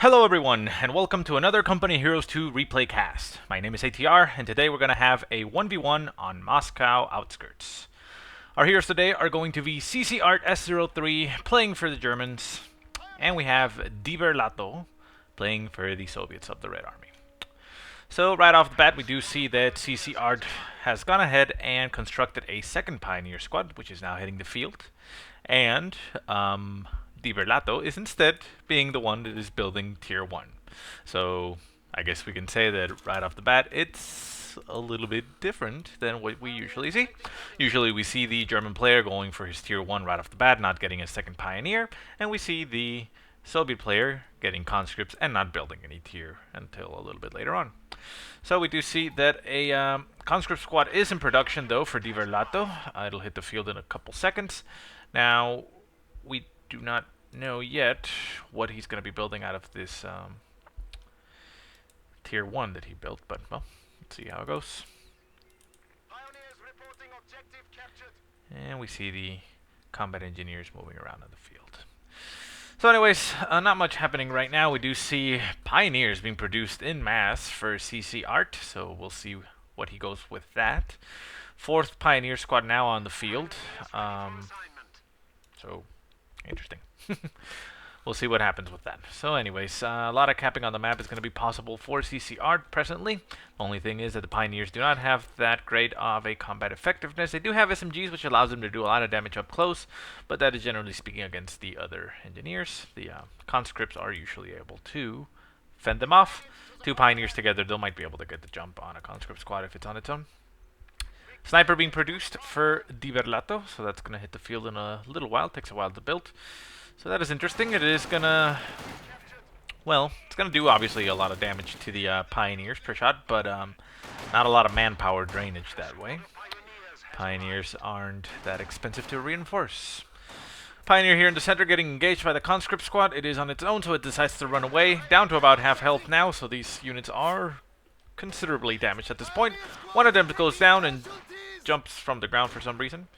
Hello everyone, and welcome to another Company Heroes 2 replay cast. My name is ATR, and today we're going to have a 1v1 on Moscow Outskirts. Our heroes today are going to be CcArtS03 playing for the Germans, and we have DBerlatto playing for the Soviets of the Red Army. So right off the bat we do see that CcArt has gone ahead and constructed a second Pioneer squad, which is now hitting the field, and DBerlatto is instead being the one that is building Tier 1. So I guess we can say that right off the bat it's a little bit different than what we usually see. Usually we see the German player going for his Tier 1 right off the bat, not getting a second Pioneer, and we see the Soviet player getting conscripts and not building any tier until a little bit later on. So we do see that a conscript squad is in production though for DBerlatto. It'll hit the field in a couple seconds. Now we do not know yet what he's going to be building out of this tier 1 that he built, but well, let's see how it goes. And we see the combat engineers moving around on the field. So anyways, not much happening right now. We do see pioneers being produced in mass for CcArt, so we'll see what he goes with that. Fourth pioneer squad now on the field. So interesting. We'll see what happens with that. So anyways, a lot of capping on the map is going to be possible for CcArt presently. The only thing is that the Pioneers do not have that great of a combat effectiveness. They do have SMGs, which allows them to do a lot of damage up close, but that is generally speaking against the other engineers. The conscripts are usually able to fend them off. Two Pioneers together, they might be able to get the jump on a conscript squad if it's on its own. Sniper being produced for DBerlatto, so that's going to hit the field in a little while. Takes a while to build. So that is interesting. It is gonna, well, it's gonna do obviously a lot of damage to the Pioneers per shot, but not a lot of manpower drainage that way. Pioneers aren't that expensive to reinforce. Pioneer here in the center getting engaged by the conscript squad. It is on its own, so it decides to run away. Down to about half health now, so these units are considerably damaged at this point. One of them goes down and jumps from the ground for some reason.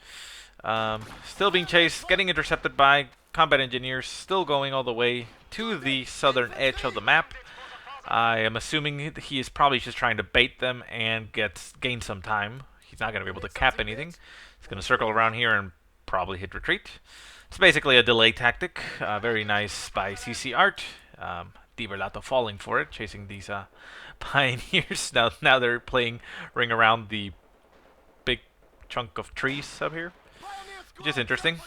Still being chased, getting intercepted by combat engineers, still going all the way to the southern edge of the map. I am assuming he is probably just trying to bait them and gain some time. He's not going to be able to cap anything. He's going to circle around here and probably hit retreat. It's basically a delay tactic. Very nice by CcArt. DBerlatto falling for it, chasing these pioneers. Now they're playing ring around the big chunk of trees up here, which is interesting.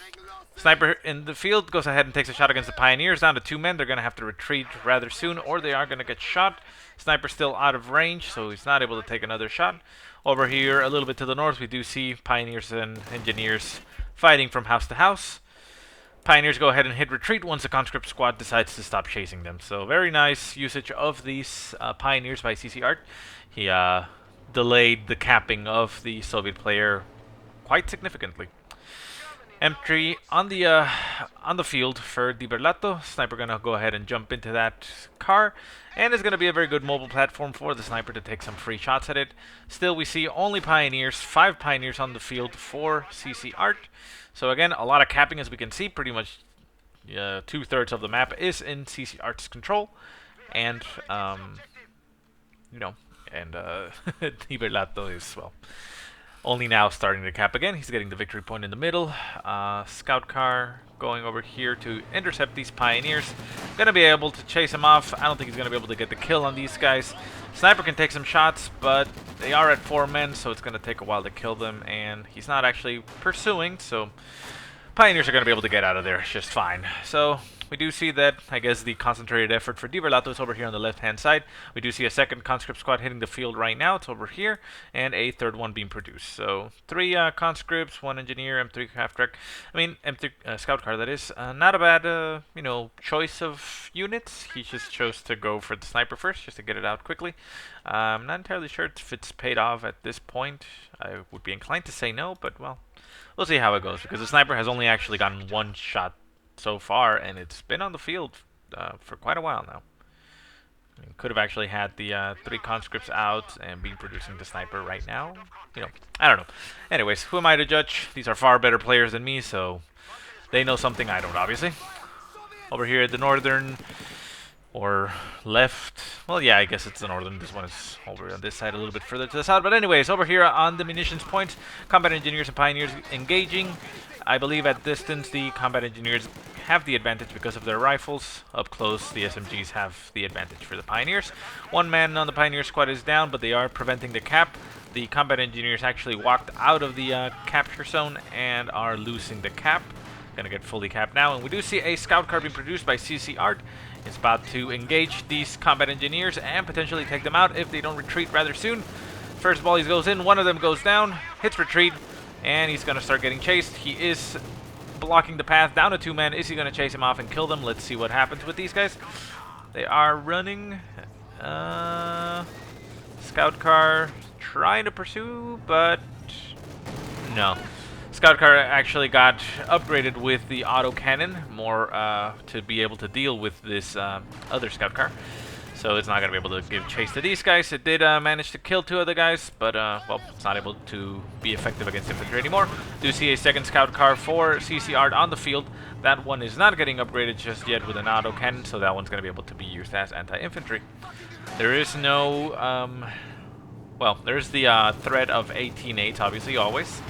Sniper in the field goes ahead and takes a shot against the Pioneers. Down to 2 men. They're going to have to retreat rather soon, or they are going to get shot. Sniper still out of range, so he's not able to take another shot. Over here, a little bit to the north, we do see Pioneers and Engineers fighting from house to house. Pioneers go ahead and hit retreat once the conscript squad decides to stop chasing them. So very nice usage of these Pioneers by CcArt. He delayed the capping of the Soviet player quite significantly. M3 on the field for DBerlatto. Sniper gonna go ahead and jump into that car, and it's gonna be a very good mobile platform for the sniper to take some free shots at it. Still, we see only Pioneers, 5 Pioneers on the field for CcArt. So again, a lot of capping, as we can see. Pretty much 2/3 of the map is in CcArt's control, and DBerlatto is, well, only now starting to cap again. He's getting the victory point in the middle. Scout car going over here to intercept these Pioneers. Gonna be able to chase him off. I don't think he's gonna be able to get the kill on these guys. Sniper can take some shots, but they are at 4 men, so it's gonna take a while to kill them, and he's not actually pursuing, so Pioneers are gonna be able to get out of there just fine. So we do see that, I guess, the concentrated effort for DBerlatto is over here on the left-hand side. We do see a second conscript squad hitting the field right now. It's over here, and a third one being produced. So 3 conscripts, 1 engineer, M3 half-track. I mean, M3 scout car, that is. Not a bad, choice of units. He just chose to go for the sniper first, just to get it out quickly. I'm not entirely sure if it's paid off at this point. I would be inclined to say no, but, well, we'll see how it goes, because the sniper has only actually gotten 1 shot so far, and it's been on the field for quite a while now. I mean, could have actually had the 3 conscripts out and be producing the sniper right now. I don't know. Anyways, who am I to judge? These are far better players than me, so they know something I don't, obviously. Over here at the northern or left. Well, yeah, I guess it's the northern. This one is over on this side a little bit further to the south. But anyways, over here on the munitions point, combat engineers and pioneers engaging. I believe at distance the combat engineers have the advantage because of their rifles. Up close, the SMGs have the advantage for the pioneers. One man on the pioneer squad is down, but they are preventing the cap. The combat engineers actually walked out of the capture zone and are losing the cap. Gonna get fully capped now, and we do see a scout car being produced by CcArtS. It's about to engage these combat engineers and potentially take them out if they don't retreat rather soon. First ball he goes in, one of them goes down, hits retreat, and he's gonna start getting chased. He is blocking the path down to 2 men. Is he gonna chase him off and kill them? Let's see what happens with these guys. They are running. Scout car trying to pursue, but no. Scout car actually got upgraded with the auto cannon more to be able to deal with this other scout car. So it's not going to be able to give chase to these guys. It did manage to kill 2 other guys, but well, it's not able to be effective against infantry anymore. Do see a second scout car for CcArtS on the field. That one is not getting upgraded just yet with an auto cannon, so that one's going to be able to be used as anti-infantry. There is no, well, there's the threat of 18-8, obviously, always.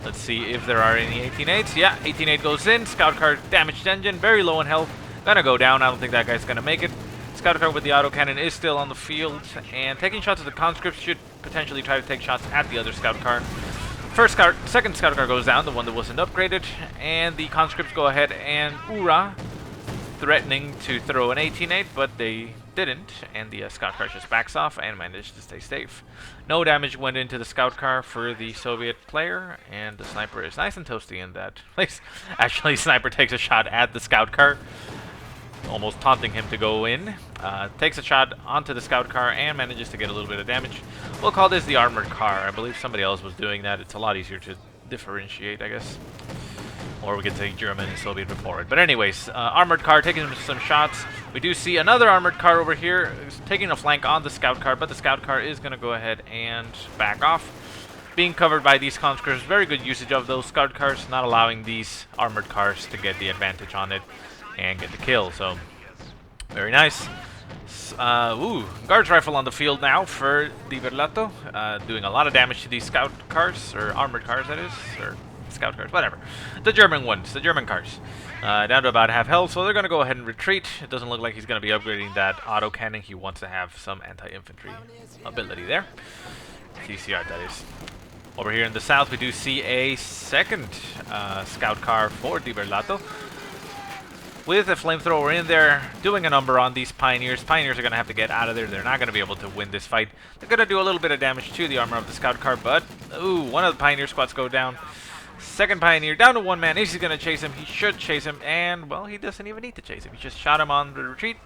Let's see if there are any 18-8s. Yeah, 18-8 goes in. Scout car damaged engine, very low in health. Gonna go down. I don't think that guy's gonna make it. Scout car with the autocannon is still on the field, and taking shots at the conscripts should potentially try to take shots at the other scout car. Second scout car goes down, the one that wasn't upgraded, and the conscripts go ahead and hoorah, threatening to throw an 18-8, but they didn't, and the scout car just backs off and managed to stay safe. No damage went into the scout car for the Soviet player, and the sniper is nice and toasty in that place. Actually, sniper takes a shot at the scout car, almost taunting him to go in. Takes a shot onto the scout car and manages to get a little bit of damage. We'll call this the armored car. I believe somebody else was doing that. It's a lot easier to differentiate, I guess. Or we could say German and Soviet before it. But anyways, armored car taking some shots. We do see another armored car over here taking a flank on the scout car, but the scout car is going to go ahead and back off. Being covered by these conscripts, very good usage of those scout cars, not allowing these armored cars to get the advantage on it and get the kill. So, very nice. Guards rifle on the field now for DBerlatto, doing a lot of damage to these scout cars, or armored cars that is, or scout cars, whatever. The German ones, the German cars. Down to about half health, so they're going to go ahead and retreat. It doesn't look like he's going to be upgrading that auto cannon. He wants to have some anti-infantry ability there. CcArtS, that is. Over here in the south, we do see a second scout car for DBerlatto, with a flamethrower in there, doing a number on these pioneers. Pioneers are going to have to get out of there. They're not going to be able to win this fight. They're going to do a little bit of damage to the armor of the scout car, but ooh, one of the pioneer squads go down. Second pioneer down to 1 man. Is he going to chase him? He should chase him, and well, he doesn't even need to chase him. He just shot him on the retreat,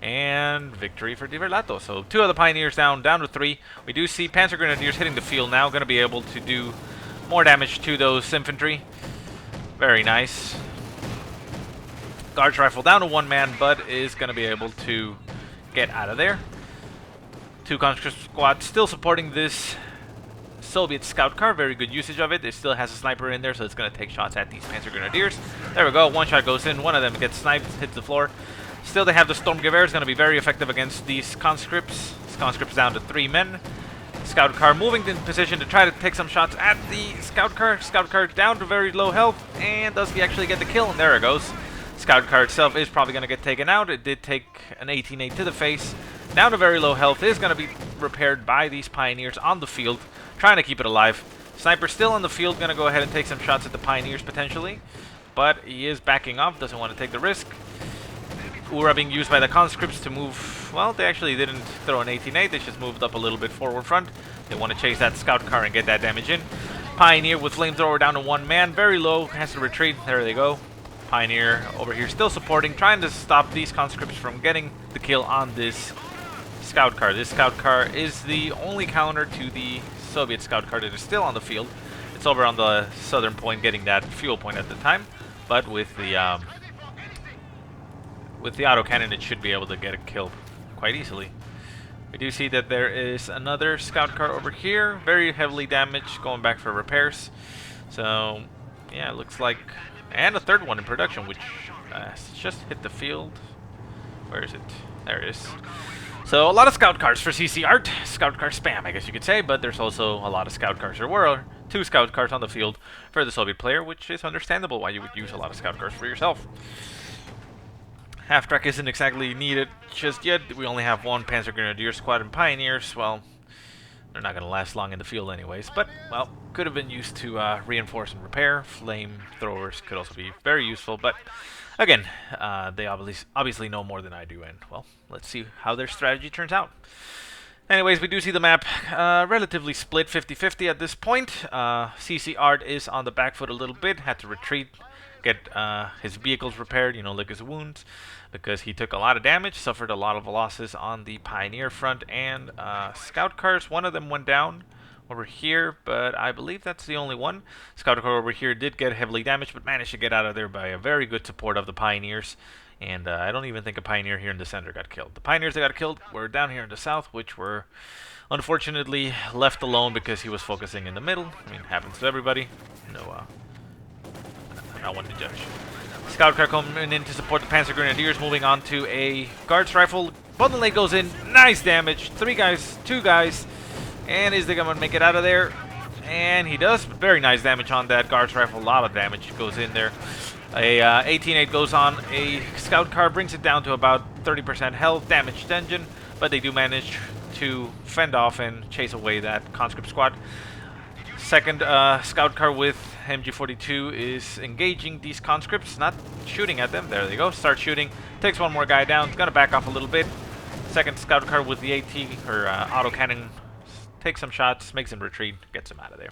and victory for DBerlatto. So 2 of the pioneers down to 3. We do see Panzer Grenadiers hitting the field now, going to be able to do more damage to those infantry. Very nice. Guards rifle down to 1 man, but is going to be able to get out of there. 2 conscript squads still supporting this Soviet scout car. Very good usage of it. It still has a sniper in there, so it's going to take shots at these Panzer Grenadiers. There we go. 1 shot goes in. One of them gets sniped, hits the floor. Still, they have the Sturmgewehr. It's going to be very effective against these conscripts. This conscript's down to 3 men. Scout car moving in position to try to take some shots at the scout car. Scout car down to very low health, and does he actually get the kill? And there it goes. Scout car itself is probably going to get taken out. It did take an 18-8 to the face. Down to very low health. Is going to be repaired by these pioneers on the field, trying to keep it alive. Sniper still on the field, going to go ahead and take some shots at the pioneers potentially, but he is backing off, doesn't want to take the risk. Ura being used by the conscripts to move. Well, they actually didn't throw an 18-8. They just moved up a little bit forward front. They want to chase that scout car and get that damage in. Pioneer with flamethrower down to 1 man. Very low. Has to retreat. There they go. Pioneer over here still supporting, trying to stop these conscripts from getting the kill on this scout car. This scout car is the only counter to the Soviet scout car that is still on the field. It's over on the southern point, getting that fuel point at the time, but with the autocannon, it should be able to get a kill quite easily. We do see that there is another scout car over here, very heavily damaged, going back for repairs. So, yeah, it looks like... And a third one in production, which just hit the field. Where is it? There it is. So a lot of scout cars for CcArt. Scout car spam, I guess you could say, but there's also a lot of scout cars. There were 2 scout cars on the field for the Soviet player, which is understandable why you would use a lot of scout cars for yourself. Half-track isn't exactly needed just yet. We only have 1 Panzer Grenadier squad and Pioneers. Well, they're not going to last long in the field anyways, but, well, could have been used to reinforce and repair. Flamethrowers could also be very useful, but again, they obviously know more than I do, and, well, let's see how their strategy turns out. Anyways, we do see the map relatively split 50-50 at this point. CcArt is on the back foot a little bit, had to retreat, get his vehicles repaired, you know, lick his wounds, because he took a lot of damage, suffered a lot of losses on the Pioneer front, and scout cars, one of them went down over here, but I believe that's the only one. Scout car over here did get heavily damaged, but managed to get out of there by a very good support of the Pioneers. And I don't even think a Pioneer here in the center got killed. The Pioneers that got killed were down here in the south, which were unfortunately left alone because he was focusing in the middle. I mean, happens to everybody. No, not one to judge. Scout car coming in to support the Panzer Grenadiers, moving on to a Guards rifle. Bundle Late goes in, nice damage. 3 guys, 2 guys. And is they going to make it out of there? And he does. Very nice damage on that Guards rifle. A lot of damage goes in there. A 18-8 goes on a scout car, brings it down to about 30% health, damaged engine, but they do manage to fend off and chase away that conscript squad. Second scout car with MG42 is engaging these conscripts, not shooting at them. There they go, start shooting, takes 1 more guy down, gonna back off a little bit. Second scout car with the AT, or autocannon, takes some shots, makes him retreat, gets him out of there.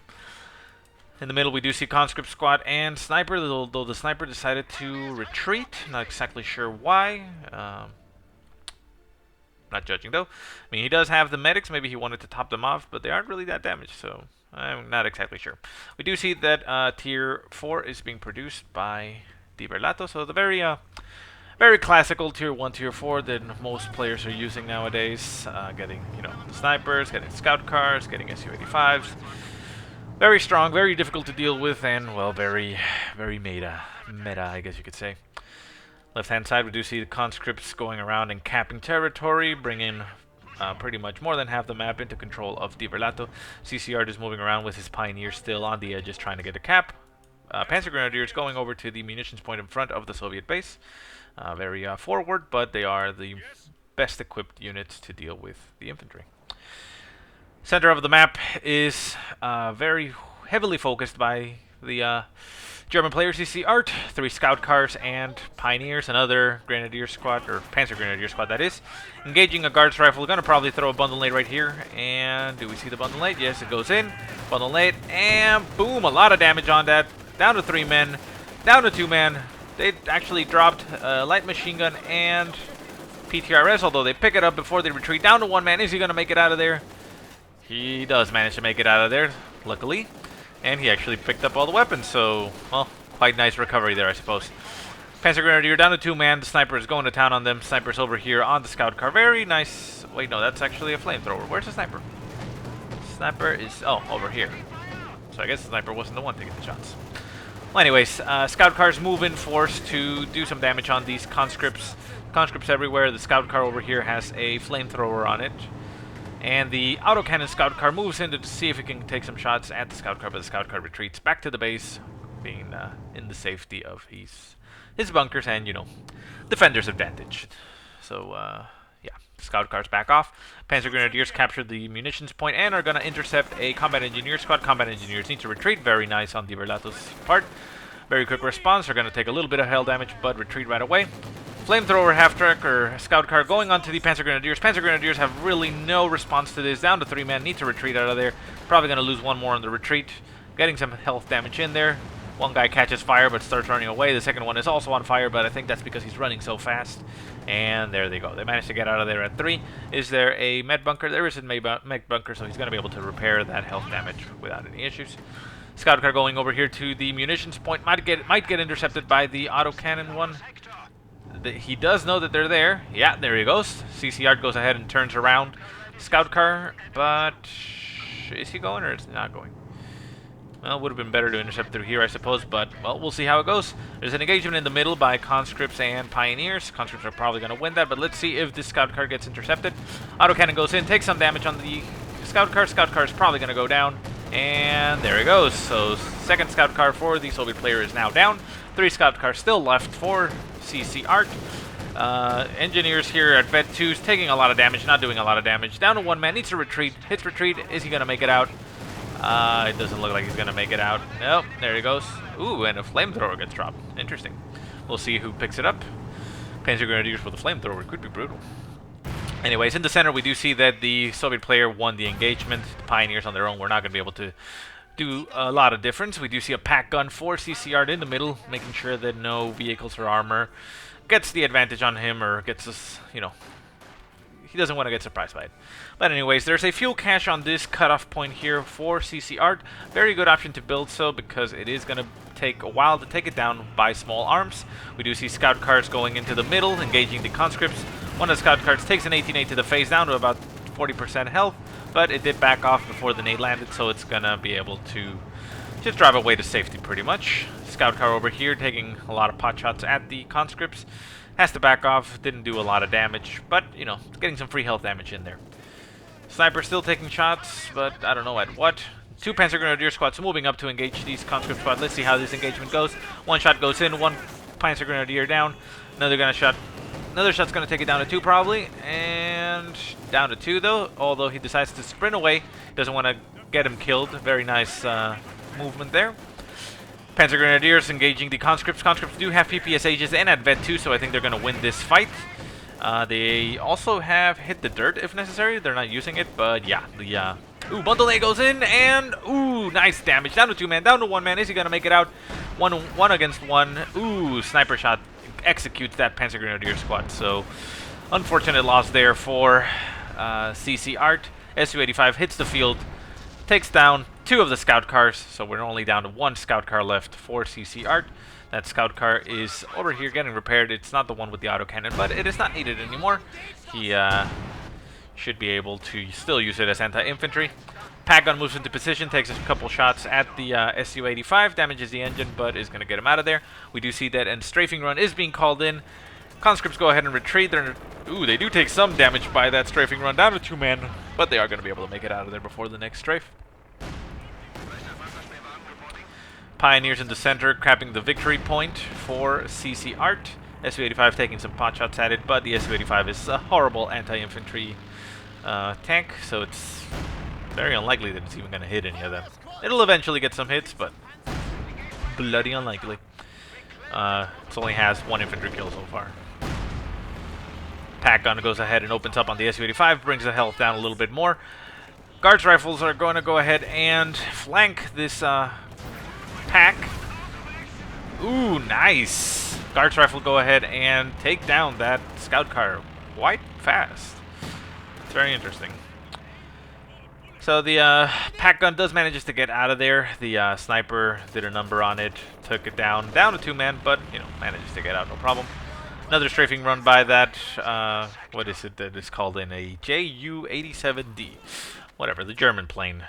In the middle, we do see conscript squad and sniper, though the sniper decided to retreat. Not exactly sure why. Not judging, though. I mean, he does have the medics. Maybe he wanted to top them off, but they aren't really that damaged, so I'm not exactly sure. We do see that Tier 4 is being produced by DBerlatto, so the very classical Tier 1, Tier 4 that most players are using nowadays. Getting, you know, the snipers, getting scout cars, getting Su-85s. Very strong, very difficult to deal with, and, well, very meta, I guess you could say. Left-hand side, we do see the conscripts going around and capping territory, bringing pretty much more than half the map into control of DBerlatto. CcArtS is moving around with his Pioneers still on the edges trying to get a cap. Panzer Grenadiers going over to the munitions point in front of the Soviet base. Very forward, but they are the best equipped units to deal with the infantry. Center of the map is very heavily focused by the German players. CcArtS, 3 scout cars and Pioneers, another Grenadier squad, or Panzer Grenadier squad that is. Engaging a Guards rifle, gonna probably throw a bundle late right here. And do we see the bundle late? Yes, it goes in. Bundle late, and boom, a lot of damage on that. Down to 3 men, down to 2 men. They actually dropped light machine gun and PTRS, although they pick it up before they retreat. Down to 1 man. Is he gonna make it out of there? He does manage to make it out of there, luckily. And he actually picked up all the weapons, so, well, quite nice recovery there, I suppose. Panzer Grenadier down to 2 man. The sniper is going to town on them. Sniper's over here on the scout car. Very nice. Wait, no, that's actually a flamethrower. Where's the sniper? Sniper is, oh, over here. So I guess the sniper wasn't the one taking the shots. Well, anyways, scout cars move in force to do some damage on these conscripts. Conscripts everywhere. The scout car over here has a flamethrower on it. And the autocannon scout car moves in to see if it can take some shots at the scout car, but the scout car retreats back to the base, being in the safety of his bunkers and, you know, defender's advantage. So, yeah, scout cars back off. Panzer Grenadiers captured the munitions point and are going to intercept a combat engineer squad. Combat engineers need to retreat. Very nice on DBerlatto's part. Very quick response. They're going to take a little bit of hell damage, but retreat right away. Flamethrower, half-track, or scout car going on to the Panzer Grenadiers. Panzer Grenadiers have really no response to this. Down to 3 men, need to retreat out of there. Probably going to lose 1 more on the retreat. Getting some health damage in there. 1 guy catches fire but starts running away. The second one is also on fire, but I think that's because he's running so fast. And there they go. They managed to get out of there at 3. Is there a med bunker? There is a med bunker, so he's going to be able to repair that health damage without any issues. Scout car going over here to the munitions point. Might get intercepted by the autocannon one. He does know that they're there. Yeah, there he goes. CcArtS goes ahead and turns around. Scout car, but is he going or is he not going? Well, would have been better to intercept through here, I suppose, but, well, we'll see how it goes. There's an engagement in the middle by conscripts and pioneers. Conscripts are probably going to win that, but let's see if this scout car gets intercepted. Autocannon goes in, takes some damage on the scout car. Scout car is probably going to go down, and there it goes. So, second scout car for the Soviet player is now down. 3 scout cars still left for CcArtS. Engineers here at Vet 2 is taking a lot of damage, not doing a lot of damage. Down to 1 man, needs to retreat. Hits retreat. Is he going to make it out? It doesn't look like he's going to make it out. Nope, there he goes. Ooh, and a flamethrower gets dropped. Interesting. We'll see who picks it up. Panzer Grenadiers with a flamethrower could be brutal. Anyways, in the center, we do see that the Soviet player won the engagement. The Pioneers on their own were not going to be able to do a lot of difference. We do see a pack gun for CcArtS in the middle, making sure that no vehicles or armor gets the advantage on him or gets us, you know, he doesn't want to get surprised by it. But anyways, there's a fuel cache on this cutoff point here for CcArtS. Very good option to build so because it is going to take a while to take it down by small arms. We do see scout cars going into the middle, engaging the conscripts. One of the scout cars takes an 18-8 to the face, down to about 40% health, but it did back off before the nade landed, so it's going to be able to just drive away to safety pretty much. Scout car over here taking a lot of pot shots at the conscripts. Has to back off, didn't do a lot of damage, but, you know, getting some free health damage in there. Sniper still taking shots, but I don't know at what. 2 Panzer Grenadier squads moving up to engage these conscript squad. Let's see how this engagement goes. 1 shot goes in, 1 Panzer Grenadier down. Another shot's gonna take it down to 2 probably, and down to 2 though. Although he decides to sprint away, doesn't want to get him killed. Very nice movement there. Panzer Grenadiers engaging the conscripts. Conscripts do have PPSHs and at Vet 2, so I think they're going to win this fight. They also have hit the dirt if necessary. They're not using it, but yeah. Ooh, Bundle A goes in, and ooh, nice damage. Down to 2 man, down to 1 man. Is he going to make it out? One against 1. Ooh, sniper shot executes that Panzer Grenadier squad. So, unfortunate loss there for CcArtS. Su-85 hits the field, takes down 2 of the scout cars, so we're only down to 1 scout car left for CcArtS. That scout car is over here getting repaired. It's not the one with the autocannon, but it is not needed anymore. He should be able to still use it as anti-infantry. Pack gun moves into position, takes a couple shots at the Su-85, damages the engine, but is going to get him out of there. We do see that, and strafing run is being called in. Conscripts go ahead and retreat. Ooh, they do take some damage by that strafing run, down to 2 man, but they are going to be able to make it out of there before the next strafe. Pioneers in the center, crapping the victory point for CcArtS. Su-85 taking some pot shots at it, but the Su-85 is a horrible anti-infantry tank, so it's very unlikely that it's even going to hit any of them. It'll eventually get some hits, but bloody unlikely. It only has 1 infantry kill so far. Pack gun goes ahead and opens up on the Su-85, brings the health down a little bit more. Guards rifles are going to go ahead and flank this pack. Ooh, nice. Guards rifle go ahead and take down that scout car quite fast. It's very interesting. So the pack gun does manage to get out of there. The sniper did a number on it, took it down to 2 men, but, you know, manages to get out, no problem. Another strafing run by that, what is it that is called in a Ju-87D? Whatever, the German plane.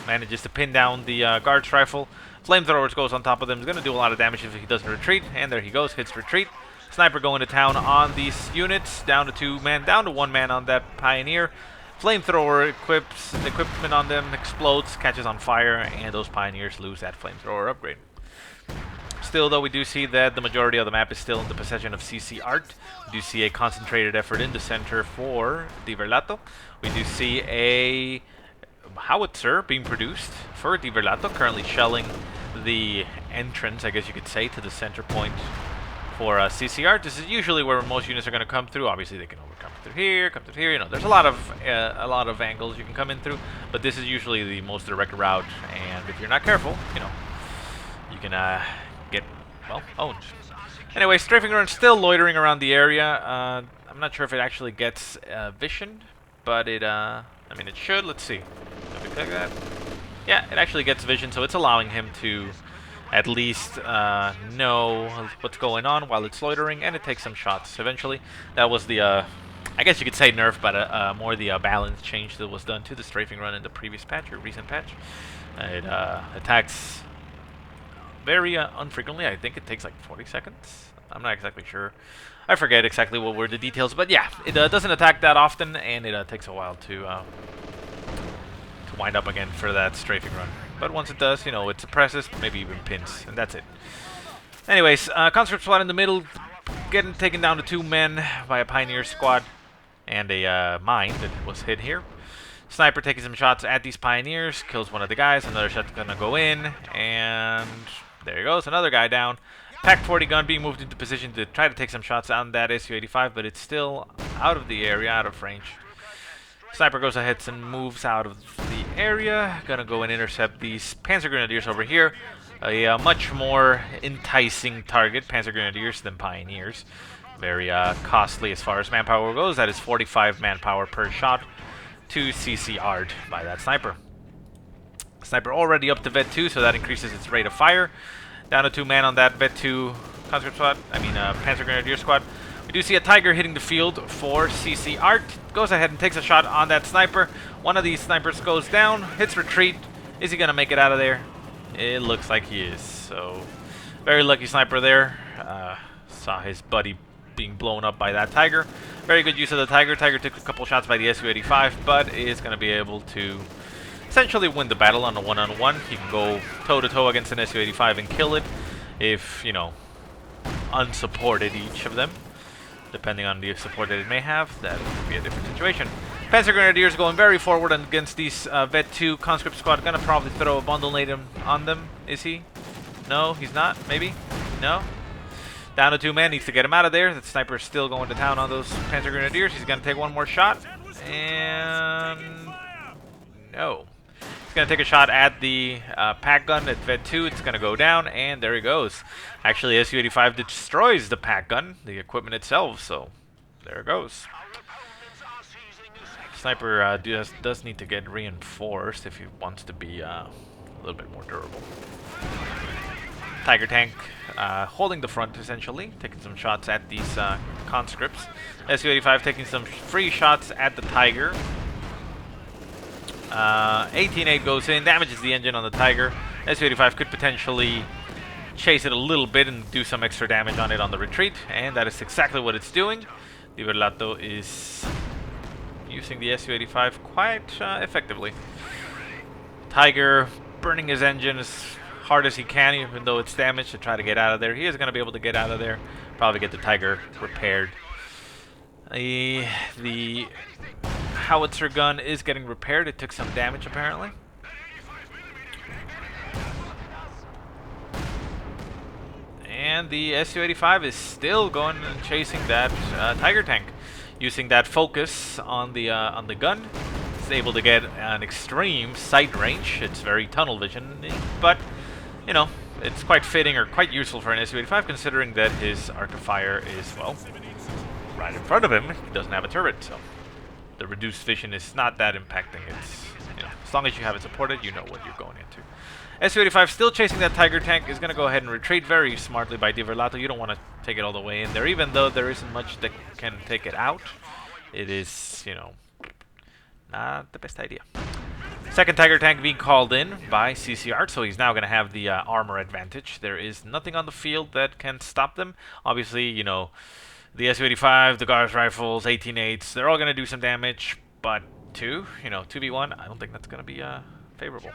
Manages to pin down the guards rifle. Flamethrowers goes on top of them. He's going to do a lot of damage if he doesn't retreat. And there he goes, hits retreat. Sniper going to town on these units. Down to 2 men, down to 1 man on that Pioneer. Flamethrower equipment on them explodes, catches on fire, and those Pioneers lose that flamethrower upgrade. Still, though, we do see that the majority of the map is still in the possession of CcArtS. We do see a concentrated effort in the center for DBerlatto. We do see a howitzer being produced for DBerlatto, currently shelling the entrance, I guess you could say, to the center point for CcArtS. This is usually where most units are going to come through. Obviously, they can come through here, you know, there's a lot of angles you can come in through, but this is usually the most direct route, and if you're not careful, you know, you can get, well, owned. Anyway, strafing run still loitering around the area. I'm not sure if it actually gets vision, but it, I mean, it should. Let's see. Let me click that. Yeah, it actually gets vision, so it's allowing him to at least know what's going on while it's loitering, and it takes some shots eventually. That was the, I guess you could say nerf, but more the balance change that was done to the strafing run in the previous patch, or recent patch. It attacks very unfrequently. I think it takes like 40 seconds. I'm not exactly sure. I forget exactly what were the details, but yeah, it doesn't attack that often, and it takes a while to wind up again for that strafing run. But once it does, you know, it suppresses, maybe even pins, and that's it. Anyways, conscript squad in the middle, getting taken down to 2 men by a pioneer squad and a mine that was hit here. Sniper taking some shots at these pioneers, kills one of the guys. Another shot's gonna go in, and there he goes, another guy down. Pack 40 gun being moved into position to try to take some shots on that Su-85, but it's still out of the area, out of range. Sniper goes ahead and moves out of the area. Gonna go and intercept these Panzer Grenadiers over here. A much more enticing target, Panzer Grenadiers, than Pioneers. Very costly as far as manpower goes. That is 45 manpower per shot to CcArtS by that sniper. Sniper already up to Vet 2, so that increases its rate of fire. Down to 2 men on that Vet 2 conscript squad, Panzer Grenadier squad. We do see a Tiger hitting the field for CcArtS. Goes ahead and takes a shot on that sniper. One of these snipers goes down, hits retreat. Is he going to make it out of there? It looks like he is. So, very lucky sniper there. Saw his buddy being blown up by that Tiger. Very good use of the Tiger. Tiger took a couple shots by the Su-85, but is going to be able to essentially win the battle on a one-on-one. He can go toe-to-toe against an Su-85 and kill it if, you know, unsupported each of them. Depending on the support that it may have, that would be a different situation. Panzer Grenadiers going very forward against these Vet 2 conscript squad. Gonna probably throw a bundle nade on them. Is he? No, he's not. Maybe? No? Down to 2 men. Needs to get him out of there. The sniper is still going to town on those Panzer Grenadiers. He's gonna take one more shot. And no. He's gonna take a shot at the pack gun at Vet 2. It's gonna go down, and there he goes. Actually, Su-85 destroys the pack gun, the equipment itself, so there it goes. Sniper does need to get reinforced if he wants to be a little bit more durable. Tiger tank holding the front, essentially, taking some shots at these conscripts. Su-85 taking some free shots at the Tiger. 18-8 goes in, damages the engine on the Tiger. Su-85 could potentially chase it a little bit and do some extra damage on it on the retreat, and that is exactly what it's doing. DBerlatto is using the Su-85 quite effectively. Tiger burning his engine as hard as he can, even though it's damaged, to try to get out of there. He is going to be able to get out of there, probably get the Tiger repaired. The howitzer gun is getting repaired. It took some damage, apparently. And the Su-85 is still going and chasing that Tiger tank, using that focus on the gun. It's able to get an extreme sight range. It's very tunnel vision, but you know, it's quite fitting or quite useful for an Su-85, considering that his arc of fire is, well, right in front of him. He doesn't have a turret, so the reduced vision is not that impacting. It's, you know, as long as you have it supported, you know what you're going into. Su-85 still chasing that Tiger tank, is going to go ahead and retreat very smartly by DBerlatto. You don't want to take it all the way in there, even though there isn't much that can take it out. It is, you know, not the best idea. Second Tiger tank being called in by CcArtS, so he's now going to have the armor advantage. There is nothing on the field that can stop them. Obviously, you know, the Su-85, the Guards rifles, 18-8s, they're all going to do some damage, but 2v1, I don't think that's going to be favorable.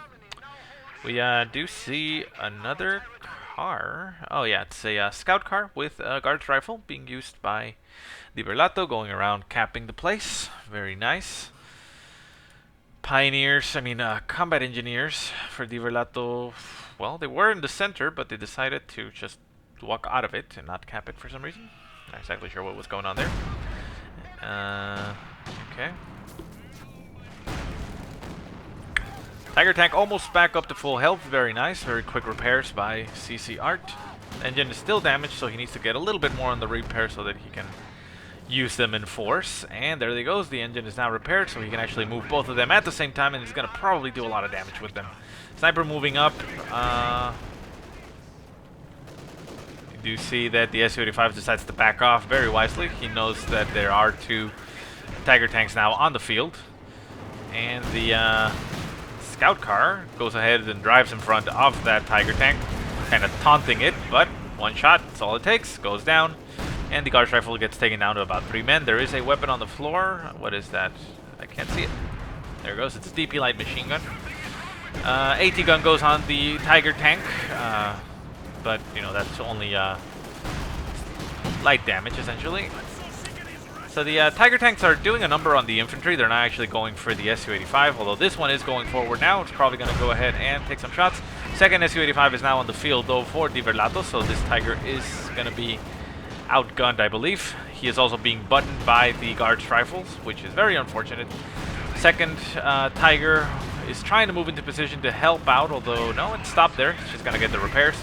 We do see another car. Oh yeah, it's a scout car with a Guards rifle being used by DBerlatto, going around capping the place. Very nice. Pioneers, combat engineers for DBerlatto, well, they were in the center, but they decided to just walk out of it and not cap it for some reason. Not exactly sure what was going on there. Okay. Tiger tank almost back up to full health. Very nice. Very quick repairs by CcArtS. Engine is still damaged, so he needs to get a little bit more on the repair so that he can use them in force. And there he goes. The engine is now repaired, so he can actually move both of them at the same time, and he's going to probably do a lot of damage with them. Sniper moving up. You do see that the Su-85 decides to back off very wisely. He knows that there are 2 Tiger tanks now on the field. And the scout car goes ahead and drives in front of that Tiger tank, kind of taunting it, but one shot, that's all it takes, goes down, and the guard's rifle gets taken down to about 3 men. There is a weapon on the floor. What is that? I can't see it. There it goes. It's a DP light machine gun. AT gun goes on the Tiger tank, but you know that's only light damage essentially. So the Tiger tanks are doing a number on the infantry. They're not actually going for the Su-85, although this one is going forward now. It's probably going to go ahead and take some shots. Second Su-85 is now on the field, though, for DBerlatto, so this Tiger is going to be outgunned, I believe. He is also being buttoned by the guard's rifles, which is very unfortunate. Second Tiger is trying to move into position to help out, although no, it's stopped there. It's just going to get the repairs.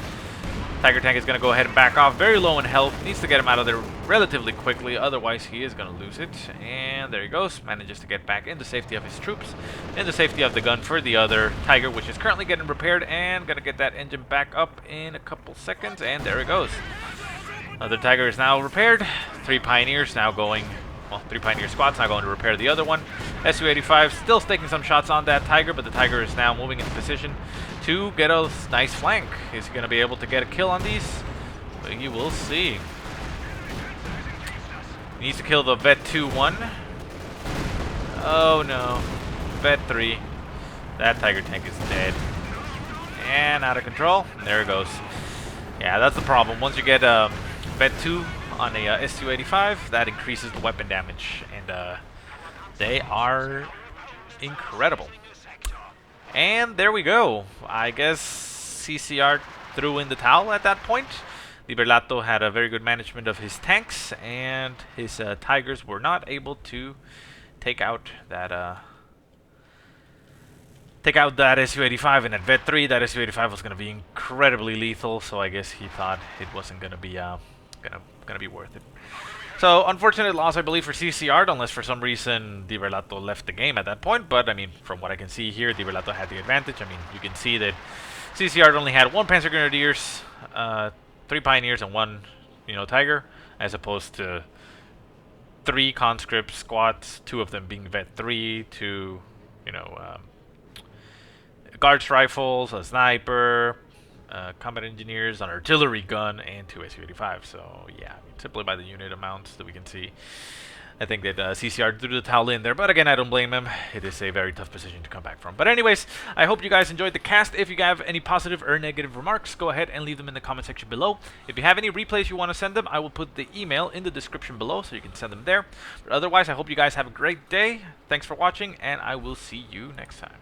Tiger tank is going to go ahead and back off. Very low in health. Needs to get him out of there relatively quickly, otherwise he is going to lose it. And there he goes. Manages to get back in the safety of his troops, in the safety of the gun for the other Tiger, which is currently getting repaired, and going to get that engine back up in a couple seconds. And there it goes. Another Tiger is now repaired. 3 Pioneers now going, well, 3 Pioneer squads now going to repair the other one. Su-85 still taking some shots on that Tiger, but the Tiger is now moving into position to get a nice flank. Is he going to be able to get a kill on these? You will see. He needs to kill the Vet 2-1. Oh no. Vet 3. That Tiger tank is dead. And out of control. There it goes. Yeah, that's the problem. Once you get Vet 2 on a Su-85, that increases the weapon damage. And they are incredible. And there we go. I guess CcArtS threw in the towel at that point. DBerlatto had a very good management of his tanks, and his Tigers were not able to take out that Su-85 and that Vet 3. That Su-85 was going to be incredibly lethal, so I guess he thought it wasn't going to be gonna be worth it. So, unfortunate loss, I believe, for CcArtS, unless for some reason DBerlatto left the game at that point. But, I mean, from what I can see here, DBerlatto had the advantage. I mean, you can see that CcArtS only had 1 Panzer Grenadiers, 3 Pioneers, and 1, Tiger, as opposed to 3 conscript squads, 2 of them being Vet 3, 2, guards rifles, a sniper, combat engineers, an artillery gun, and 2 Su-85. So yeah, simply by the unit amounts that we can see, I think that CcArtS threw the towel in there. But again, I don't blame him. It is a very tough position to come back from. But anyways, I hope you guys enjoyed the cast. If you have any positive or negative remarks, go ahead and leave them in the comment section below. If you have any replays you want to send them, I will put the email in the description below, so you can send them there. But otherwise, I hope you guys have a great day. Thanks for watching, and I will see you next time.